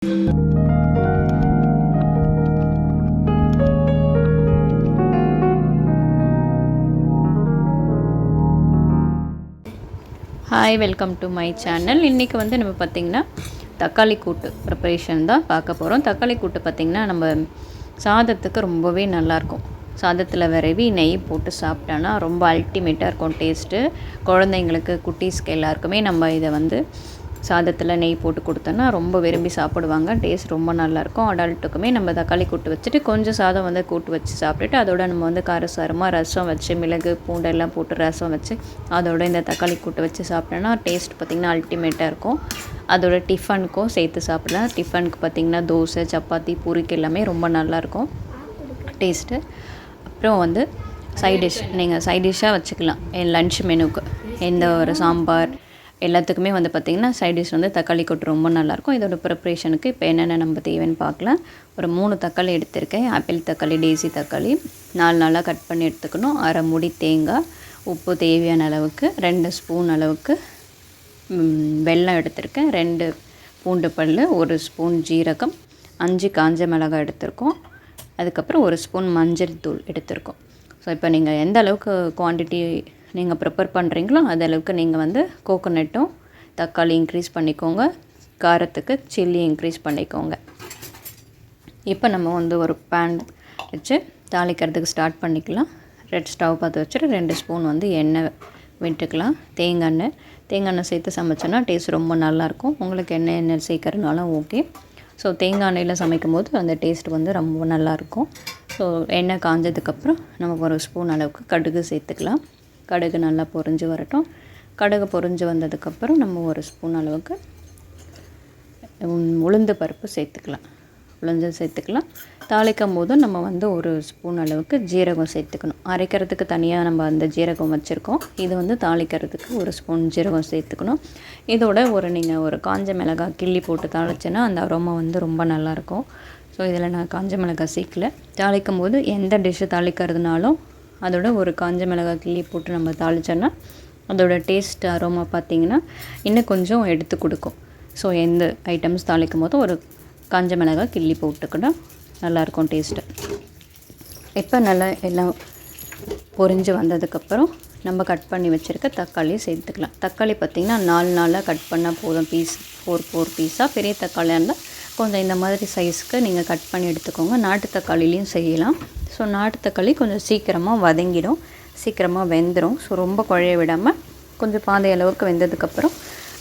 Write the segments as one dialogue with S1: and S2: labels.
S1: Hi, welcome to my channel. இன்றைக்கி வந்து நம்ம பார்த்திங்கன்னா தக்காளி கூட்டு ப்ரிப்பரேஷன் தான் பார்க்க போகிறோம். தக்காளி கூட்டு பார்த்திங்கன்னா நம்ம சாதத்துக்கு ரொம்பவே நல்லாயிருக்கும். சாதத்தில் விரவி நெய் போட்டு சாப்பிட்டோன்னா ரொம்ப அல்டிமேட்டாக இருக்கும் டேஸ்ட்டு. குழந்தைங்களுக்கு, குட்டீஸ்க்கு எல்லாருக்குமே நம்ம இதை வந்து சாதத்தில் நெய் போட்டு கொடுத்தோன்னா ரொம்ப விரும்பி சாப்பிடுவாங்க. டேஸ்ட் ரொம்ப நல்லாயிருக்கும். அடல்ட்டுக்குமே நம்ம தக்காளி கூட்டு வச்சுட்டு கொஞ்சம் சாதம் வந்து கூட்டு வச்சு சாப்பிட்டுட்டு அதோட நம்ம வந்து காரசாரமாக ரசம் வச்சு மிளகு பூண்டெல்லாம் போட்டு ரசம் வச்சு அதோட இந்த தக்காளி கூட்டு வச்சு சாப்பிட்டோன்னா டேஸ்ட் பார்த்திங்கன்னா அல்டிமேட்டாக இருக்கும். அதோட டிஃபனுக்கும் சேர்த்து சாப்பிடலாம். டிஃபனுக்கு பார்த்திங்கன்னா தோசை, சப்பாத்தி, பூரிக்கு எல்லாமே ரொம்ப நல்லாயிருக்கும் டேஸ்ட்டு. அப்புறம் வந்து சைடிஷ் நீங்கள் சைடிஷ்ஷாக வச்சுக்கலாம். என் லன்ச் மெனுக்கு எந்த ஒரு சாம்பார் எல்லாத்துக்குமே வந்து பார்த்திங்கன்னா சைடிஷ் வந்து தக்காளி கூட்டு ரொம்ப நல்லாயிருக்கும். இதோட ப்ரிப்ரேஷனுக்கு இப்போ என்னென்ன நம்ம தேவைன்னு பார்க்கலாம். ஒரு 3 தக்காளி எடுத்திருக்கேன். ஆப்பிள் தக்காளி, டேசி தக்காளி 4 நாளாக கட் பண்ணி எடுத்துக்கணும். அரை மூடி தேங்காய், உப்பு தேவையான அளவுக்கு, 2 ஸ்பூன் அளவுக்கு வெல்லம் எடுத்திருக்கேன், 2 பூண்டு பல், 1 ஸ்பூன் ஜீரகம், 5 காஞ்ச மிளகாய் எடுத்திருக்கோம். அதுக்கப்புறம் 1 ஸ்பூன் மஞ்சள் தூள் எடுத்திருக்கோம். ஸோ இப்போ நீங்கள் எந்த அளவுக்கு குவான்டிட்டி நீங்கள் ப்ரிப்பேர் பண்ணுறீங்களோ அது அளவுக்கு நீங்கள் வந்து கோகோனட்டும் தக்காளி இன்க்ரீஸ் பண்ணிக்கோங்க. காரத்துக்கு சில்லி இன்க்ரீஸ் பண்ணிக்கோங்க. இப்போ நம்ம வந்து ஒரு பேன் வச்சு தாளிக்கிறதுக்கு ஸ்டார்ட் பண்ணிக்கலாம். ரெட் ஸ்டவ் பார்த்து வச்சுட்டு 2 ஸ்பூன் வந்து எண்ணெய் விட்டுக்கலாம். தேங்காய் எண்ணெய் சேர்த்து சமைச்சோன்னா டேஸ்ட் ரொம்ப நல்லாயிருக்கும். உங்களுக்கு எண்ணெய் சேர்க்கறதுனாலும் ஓகே. ஸோ தேங்காய் எண்ணெயில் சமைக்கும் போது அந்த டேஸ்ட் வந்து ரொம்ப நல்லாயிருக்கும். ஸோ எண்ணெய் காஞ்சதுக்கப்புறம் நம்ம 1 ஸ்பூன் அளவுக்கு கடுகு சேர்த்துக்கலாம். கடுகு நல்லா பொரிஞ்சு வரட்டும். கடுகு பொரிஞ்சு வந்ததுக்கப்புறம் நம்ம 1 ஸ்பூன் அளவுக்கு உளுந்து பருப்பு சேர்த்துக்கலாம். தாளிக்கும் போது நம்ம வந்து 1 ஸ்பூன் அளவுக்கு ஜீரகம் சேர்த்துக்கணும். அரைக்கிறதுக்கு தனியாக நம்ம அந்த ஜீரகம் வச்சுருக்கோம். இது வந்து தாளிக்கிறதுக்கு 1 ஸ்பூன் ஜீரகம் சேர்த்துக்கணும். இதோட நீங்கள் ஒரு காஞ்ச மிளகாய் கிள்ளி போட்டு தாளிச்சேன்னா அந்த அரோமா வந்து ரொம்ப நல்லாயிருக்கும். ஸோ இதில் நான் காஞ்ச மிளகாய் சேர்க்கல. தாளிக்கும் போது எந்த டிஷ்ஷு தாளிக்கிறதுனாலும் அதோட ஒரு காஞ்ச மிளகாய் கிள்ளி போட்டு நம்ம தாளிச்சோன்னா அதோட டேஸ்ட் அரோமா பார்த்திங்கன்னா இன்னும் கொஞ்சம் எடுத்து கொடுக்கும். ஸோ எந்த ஐட்டம்ஸ் தாளிக்கும் போதும் ஒரு காஞ்ச மிளகாய் கிள்ளி போட்டுக்கிட்டால் நல்லாயிருக்கும் டேஸ்ட்டு. இப்போ நல்லா எல்லாம் பொரிஞ்சு வந்ததுக்கப்புறம் நம்ம கட் பண்ணி வச்சுருக்க தக்காளியை சேர்த்துக்கலாம். தக்காளி பார்த்திங்கன்னா 4 நாளாக கட் பண்ணால் போதும். 4 பீஸாக. பெரிய தக்காளியாக இருந்தால் கொஞ்சம் இந்த மாதிரி சைஸ்க்கு நீங்கள் கட் பண்ணி எடுத்துக்கோங்க. நாட்டு தக்காளிலையும் செய்யலாம். ஸோ நாட்டு தக்காளி கொஞ்சம் சீக்கிரமாக வதங்கிடும், சீக்கிரமாக வெந்துடும். ஸோ ரொம்ப குழைய விடாமல் கொஞ்சம் பாதி அளவுக்கு வெந்ததுக்கப்புறம்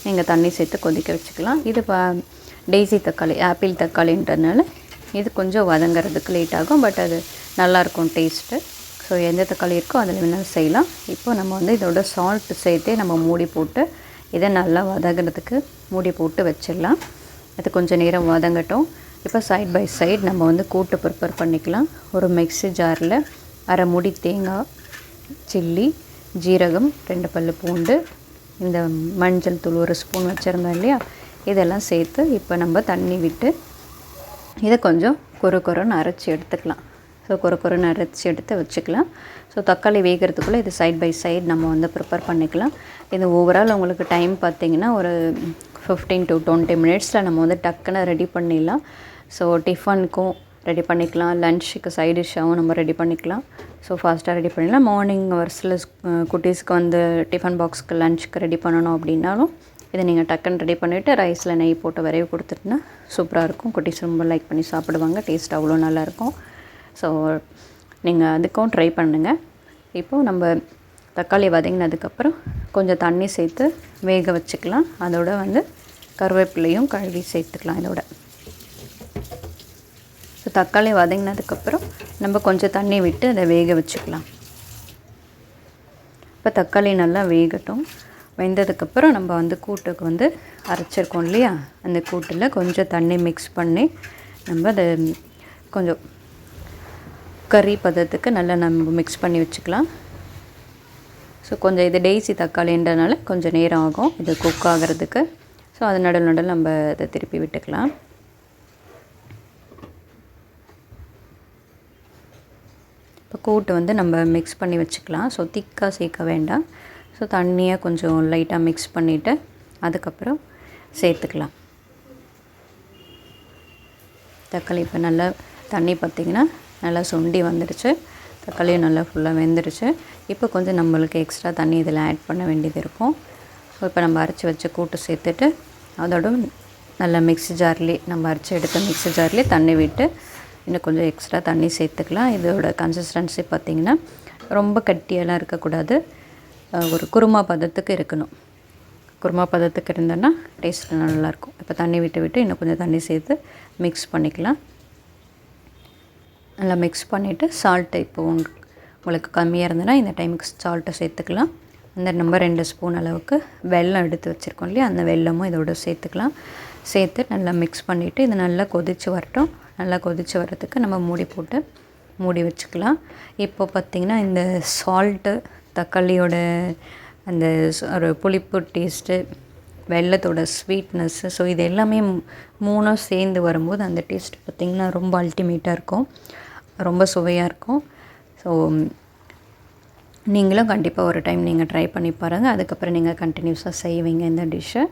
S1: நீங்கள் தண்ணி சேர்த்து கொதிக்க வச்சுக்கலாம். இது டேசி தக்காளி, ஆப்பிள் தக்காளின்றதுனால இது கொஞ்சம் வதங்கிறதுக்கு லேட் ஆகும். பட் அது நல்லாயிருக்கும் டேஸ்ட்டு. ஸோ எந்த தக்காளி இருக்கோ அதில் வேணாலும் செய்யலாம். இப்போ நம்ம வந்து இதோட சால்ட் சேர்த்தே நம்ம மூடி போட்டு இதை நல்லா வதங்கிறதுக்கு மூடி போட்டு வச்சிடலாம். அது கொஞ்சம் நேரம் வதங்கட்டும். இப்போ சைட் பை சைடு நம்ம வந்து கூட்டு ப்ரிப்பேர் பண்ணிக்கலாம். ஒரு மிக்ஸி ஜாரில் அரை மூடி தேங்காய், சில்லி, ஜீரகம், 2 பல் பூண்டு, இந்த மஞ்சள் தூள் 1 ஸ்பூன் வச்சுருந்தோம் இல்லையா, இதெல்லாம் சேர்த்து இப்போ நம்ம தண்ணி விட்டு இதை கொஞ்சம் கொரன்னு அரைச்சி எடுத்துக்கலாம். ஸோ கொரன்னு அரைச்சி எடுத்து வச்சுக்கலாம். ஸோ தக்காளி வேகிறதுக்குள்ளே இது சைட் பை சைடு நம்ம வந்து ப்ரிப்பேர் பண்ணிக்கலாம். இது ஓவரால் உங்களுக்கு டைம் பார்த்திங்கன்னா ஒரு 15 to 20 மினிட்ஸில் நம்ம வந்து டக்குன்னு ரெடி பண்ணிடலாம். ஸோ டிஃபனுக்கும் ரெடி பண்ணிக்கலாம், லன்ச்சுக்கு சைடிஷ்ஷாகவும் நம்ம ரெடி பண்ணிக்கலாம். ஸோ ஃபாஸ்ட்டாக ரெடி பண்ணிடலாம். மார்னிங் ஹவர்ஸில் குட்டீஸ்க்கு வந்து டிஃபன் பாக்ஸ்க்கு லன்ச்சுக்கு ரெடி பண்ணணும் அப்படின்னாலும் இதை நீங்கள் டக்குன்னு ரெடி பண்ணிவிட்டு ரைஸில் நெய் போட்டு விரைவு கொடுத்துட்டுனா சூப்பராக இருக்கும். குட்டீஸ் ரொம்ப லைக் பண்ணி சாப்பிடுவாங்க. டேஸ்ட் அவ்வளோ நல்லாயிருக்கும். ஸோ நீங்கள் அதுக்கும் ட்ரை பண்ணுங்கள். இப்போது நம்ம தக்காளி வதங்கினதுக்கப்புறம் கொஞ்சம் தண்ணி சேர்த்து வேக வச்சுக்கலாம். அதோட வந்து கருவேப்பிலையும் கழுவி சேர்த்துக்கலாம் இதோட. ஸோ தக்காளி வதங்கினதுக்கப்புறம் நம்ம கொஞ்சம் தண்ணி விட்டு அதை வேக வச்சுக்கலாம். இப்போ தக்காளி நல்லா வேகட்டும். வெந்ததுக்கப்புறம் நம்ம வந்து கூட்டுக்கு வந்து அரைச்சிருக்கோம் இல்லையா, அந்த கூட்டில் கொஞ்சம் தண்ணி மிக்ஸ் பண்ணி நம்ம அதை கொஞ்சம் கறி பதத்துக்கு நல்லா நம்ம மிக்ஸ் பண்ணி வச்சுக்கலாம். ஸோ கொஞ்சம் இது டேசி தக்காளின்றதுனால கொஞ்சம் நேரம் ஆகும் இது குக் ஆகிறதுக்கு. ஸோ அது நடுவில் நம்ம அதை திருப்பி விட்டுக்கலாம். இப்போ கூட்டு வந்து நம்ம மிக்ஸ் பண்ணி வச்சுக்கலாம். ஸோ திக்காக சேர்க்க வேண்டாம். ஸோ தண்ணியாக கொஞ்சம் லைட்டாக மிக்ஸ் பண்ணிவிட்டு அதுக்கப்புறம் சேர்த்துக்கலாம். தக்காளி இப்போ நல்லா தண்ணி பார்த்திங்கன்னா நல்லா சுண்டி வந்துடுச்சு. தக்காளியும் நல்லா ஃபுல்லாக வெந்துடுச்சு. இப்போ கொஞ்சம் நம்மளுக்கு எக்ஸ்ட்ரா தண்ணி இதில் ஆட் பண்ண வேண்டியது இருக்கும். ஸோ இப்போ நம்ம அரைச்சி வச்ச கூட்டு சேர்த்துட்டு அதோட நல்லா மிக்ஸி ஜார்லேயே நம்ம அரைச்சி எடுத்த மிக்ஸி ஜார்லேயே தண்ணி விட்டு இன்னும் கொஞ்சம் எக்ஸ்ட்ரா தண்ணி சேர்த்துக்கலாம். இதோட கன்சிஸ்டன்சி பார்த்திங்கன்னா ரொம்ப கட்டியெல்லாம் இருக்கக்கூடாது, ஒரு குருமா பதத்துக்கு இருக்கணும். குருமா பதத்துக்கு இருந்தோன்னா டேஸ்ட் நல்லாயிருக்கும். இப்போ தண்ணி விட்டு இன்னும் கொஞ்சம் தண்ணி சேர்த்து மிக்ஸ் பண்ணிக்கலாம். நல்லா மிக்ஸ் பண்ணிவிட்டு சால்ட்டு இப்போ உங்களுக்கு கம்மியாக இருந்ததுன்னா இந்த டைமுக்கு சால்ட்டை சேர்த்துக்கலாம். அந்த நம்ம 2 ஸ்பூன் அளவுக்கு வெல்லம் எடுத்து வச்சுருக்கோம் இல்லையா, அந்த வெல்லமும் இதோட சேர்த்துக்கலாம். சேர்த்து நல்லா மிக்ஸ் பண்ணிவிட்டு இது நல்லா கொதித்து வரட்டும். நல்லா கொதித்து வரத்துக்கு நம்ம மூடி வச்சுக்கலாம். இப்போ பார்த்திங்கன்னா இந்த சால்ட்டு, தக்காளியோட அந்த ஒரு புளிப்பு டேஸ்ட்டு, வெல்லத்தோட ஸ்வீட்னஸ்ஸு, ஸோ இது எல்லாமே 3ம் சேர்ந்து வரும்போது அந்த டேஸ்ட் பார்த்திங்கன்னா ரொம்ப அல்டிமேட்டாக இருக்கும், ரொம்ப சுவையாக இருக்கும். ஸோ நீங்களும் கண்டிப்பாக ஒரு டைம் நீங்கள் ட்ரை பண்ணி பாருங்கள். அதுக்கப்புறம் நீங்கள் கண்டினியூஸாக செய்வீங்க இந்த டிஷ்ஷை.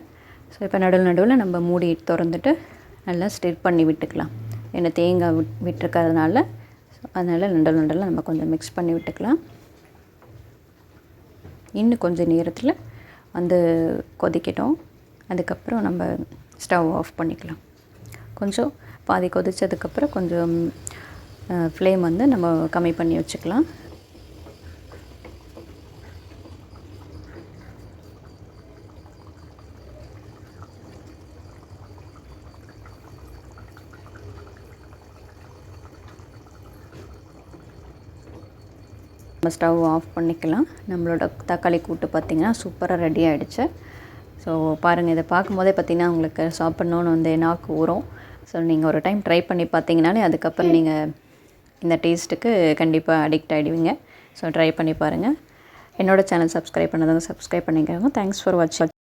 S1: ஸோ இப்போ நடுவில் நம்ம மூடி திறந்துட்டு நல்லா ஸ்டிர் பண்ணி விட்டுக்கலாம். ஏன்னா தேங்காய் விட்டுருக்கிறதுனால அதனால் நடுவில் நம்ம கொஞ்சம் மிக்ஸ் பண்ணி விட்டுக்கலாம். இன்னும் கொஞ்சம் நேரத்தில் வந்து கொதிக்கட்டும். அதுக்கப்புறம் நம்ம ஸ்டவ் ஆஃப் பண்ணிக்கலாம். கொஞ்சம் பாதி கொதித்ததுக்கப்புறம் கொஞ்சம் ஃப்ளேம் வந்து நம்ம கம்மி பண்ணி வச்சுக்கலாம். நம்ம ஸ்டவ் ஆஃப் பண்ணிக்கலாம். நம்மளோட தக்காளி கூட்டு பார்த்திங்கன்னா சூப்பராக ரெடி ஆகிடுச்சு. ஸோ பாருங்கள், இதை பார்க்கும்போதே பார்த்திங்கன்னா உங்களுக்கு சாப்பிட்ணுன்னு வந்து நாக்கு ஊறும். ஸோ நீங்கள் ஒரு டைம் ட்ரை பண்ணி பார்த்தீங்கனாலே அதுக்கப்புறம் நீங்கள் இந்த டேஸ்ட்டுக்கு கண்டிப்பாக அடிக்ட் ஆகிடுவீங்க. ஸோ ட்ரை பண்ணி பாருங்கள். என்னோடய சேனல் சப்ஸ்கிரைப் பண்ணாதவங்க சப்ஸ்கிரைப் பண்ணிக்கோங்க. தேங்க்ஸ் ஃபார் வாட்சிங்.